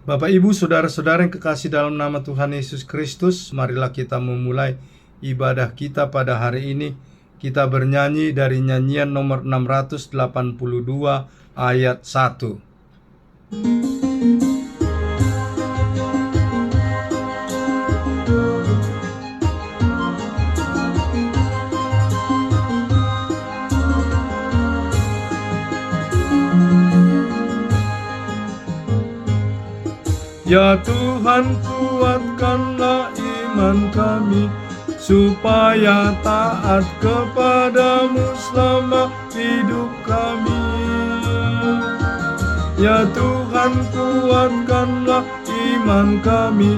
Bapak, Ibu, saudara-saudara yang kekasih dalam nama Tuhan Yesus Kristus, marilah kita memulai ibadah kita pada hari ini. Kita bernyanyi dari nyanyian nomor 682 ayat 1. Ya Tuhan, kuatkanlah iman kami, supaya taat kepadamu selama hidup kami. Ya Tuhan, kuatkanlah iman kami,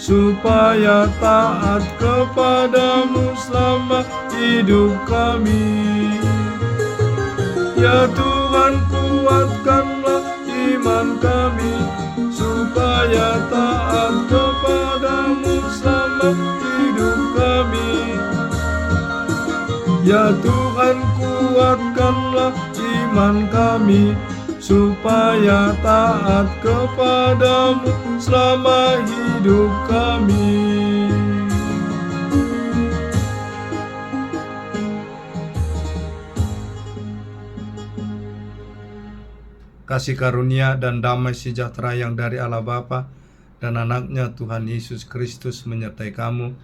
supaya taat kepadamu selama hidup kami. Ya Tuhan, kuatkanlah iman kami, supaya taat kepadamu selama hidup kami. Ya Tuhan, kuatkanlah iman kami, supaya taat kepadamu selama hidup kami. Kasih karunia dan damai sejahtera yang dari Allah Bapa dan anaknya Tuhan Yesus Kristus menyertai kamu.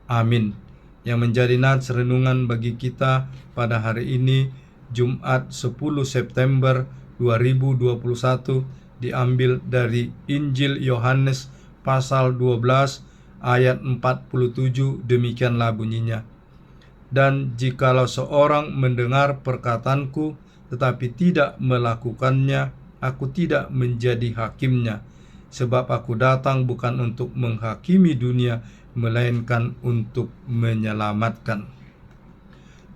Amin. Yang menjadi nats renungan bagi kita pada hari ini, Jumat 10 September 2021, diambil dari Injil Yohanes pasal 12 ayat 47, demikianlah bunyinya. Dan jikalau seorang mendengar perkataanku tetapi tidak melakukannya, aku tidak menjadi hakimnya, sebab aku datang bukan untuk menghakimi dunia, melainkan untuk menyelamatkan.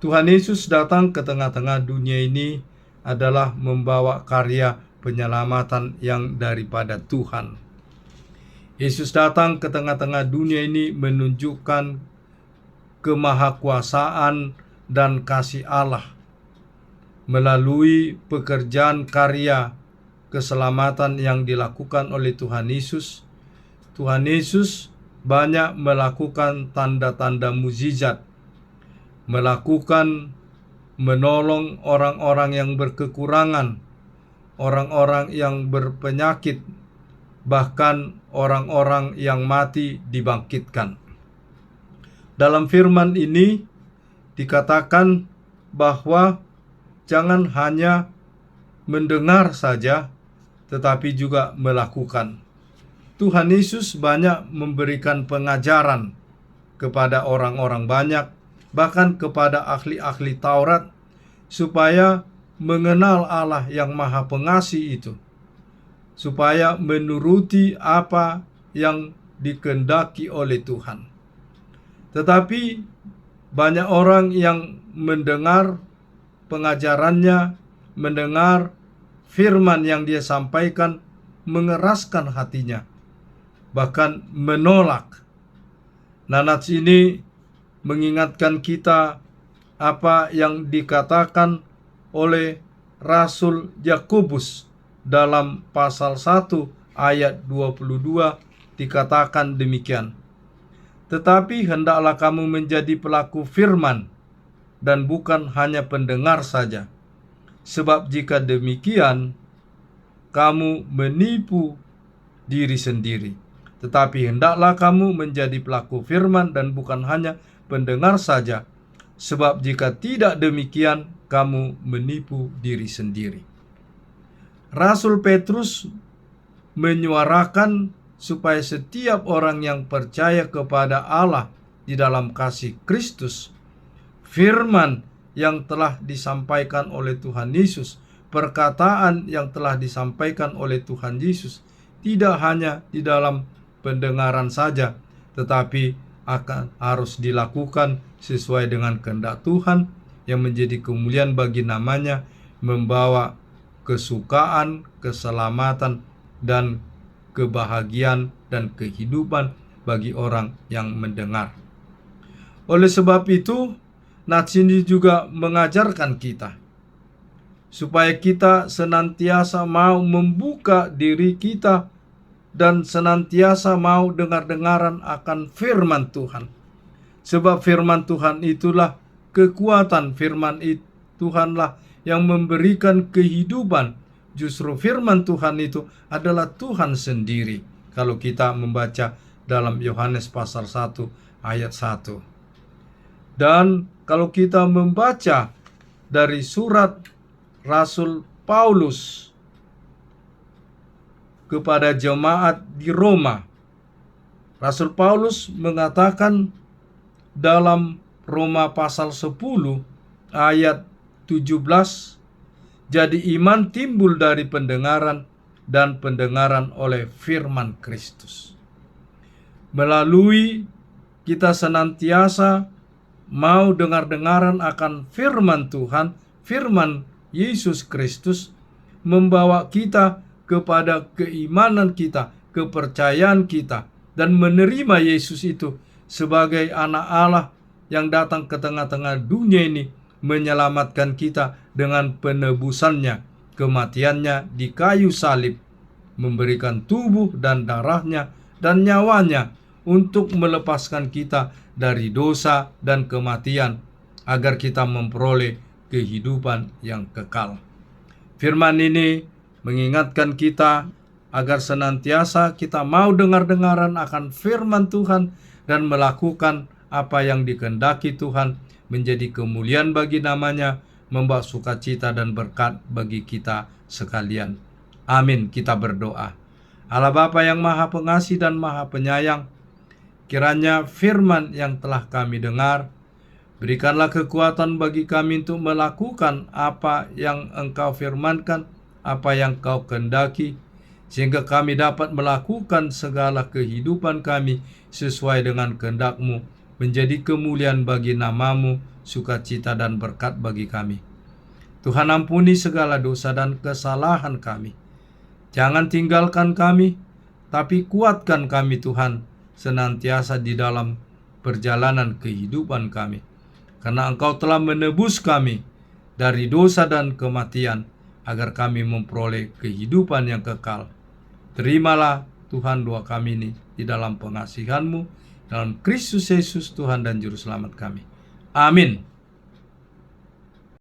Tuhan Yesus datang ke tengah-tengah dunia ini adalah membawa karya penyelamatan yang daripada Tuhan. Yesus datang ke tengah-tengah dunia ini menunjukkan kemahakuasaan dan kasih Allah. Melalui pekerjaan karya keselamatan yang dilakukan oleh Tuhan Yesus banyak melakukan tanda-tanda mukjizat, menolong orang-orang yang berkekurangan, orang-orang yang berpenyakit, bahkan orang-orang yang mati dibangkitkan. Dalam firman ini dikatakan bahwa jangan hanya mendengar saja, tetapi juga melakukan. Tuhan Yesus banyak memberikan pengajaran kepada orang-orang banyak, bahkan kepada ahli-ahli Taurat, supaya mengenal Allah yang Maha Pengasih itu, supaya menuruti apa yang dikehendaki oleh Tuhan. Tetapi banyak orang yang mendengar pengajarannya, mendengar firman yang dia sampaikan, mengeraskan hatinya, bahkan menolak. Nats ini mengingatkan kita apa yang dikatakan oleh Rasul Yakobus dalam pasal 1 ayat 22, dikatakan demikian. Tetapi hendaklah kamu menjadi pelaku firman dan bukan hanya pendengar saja. Sebab jika demikian, kamu menipu diri sendiri. Tetapi hendaklah kamu menjadi pelaku firman dan bukan hanya pendengar saja. Sebab jika tidak demikian, kamu menipu diri sendiri. Rasul Petrus menyuarakan supaya setiap orang yang percaya kepada Allah di dalam kasih Kristus, firman yang telah disampaikan oleh Tuhan Yesus, perkataan yang telah disampaikan oleh Tuhan Yesus, tidak hanya di dalam pendengaran saja, tetapi harus dilakukan sesuai dengan kehendak Tuhan yang menjadi kemuliaan bagi namanya, membawa kesukaan, keselamatan, dan kebahagiaan dan kehidupan bagi orang yang mendengar. Oleh sebab itu, nats ini juga mengajarkan kita supaya kita senantiasa mau membuka diri kita dan senantiasa mau dengar-dengaran akan firman Tuhan. Sebab firman Tuhan itulah kekuatan, firman Tuhanlah yang memberikan kehidupan. Justru firman Tuhan itu adalah Tuhan sendiri. Kalau kita membaca dalam Yohanes pasal 1 ayat 1. Dan kalau kita membaca dari surat Rasul Paulus kepada jemaat di Roma, Rasul Paulus mengatakan dalam Roma pasal 10 ayat 17, jadi iman timbul dari pendengaran dan pendengaran oleh firman Kristus. Melalui kita senantiasa mau dengar-dengaran akan firman Tuhan, firman Yesus Kristus membawa kita kepada keimanan kita, kepercayaan kita, dan menerima Yesus itu sebagai anak Allah yang datang ke tengah-tengah dunia ini menyelamatkan kita dengan penebusannya, kematiannya di kayu salib, memberikan tubuh dan darahnya dan nyawanya untuk melepaskan kita dari dosa dan kematian, agar kita memperoleh kehidupan yang kekal. Firman ini mengingatkan kita agar senantiasa kita mau dengar-dengaran akan firman Tuhan dan melakukan apa yang dikehendaki Tuhan, menjadi kemuliaan bagi namanya, membawa sukacita dan berkat bagi kita sekalian. Amin. Kita berdoa. Allah Bapa yang Maha Pengasih dan Maha Penyayang, kiranya firman yang telah kami dengar, berikanlah kekuatan bagi kami untuk melakukan apa yang Engkau firmankan, apa yang Kau kehendaki, sehingga kami dapat melakukan segala kehidupan kami sesuai dengan kehendak-Mu, menjadi kemuliaan bagi nama-Mu, sukacita dan berkat bagi kami. Tuhan, ampuni segala dosa dan kesalahan kami. Jangan tinggalkan kami, tapi kuatkan kami Tuhan, senantiasa di dalam perjalanan kehidupan kami. Karena Engkau telah menebus kami dari dosa dan kematian, agar kami memperoleh kehidupan yang kekal. Terimalah Tuhan doa kami ini di dalam pengasihan-Mu, dalam Kristus Yesus Tuhan dan Juru Selamat kami. Amin.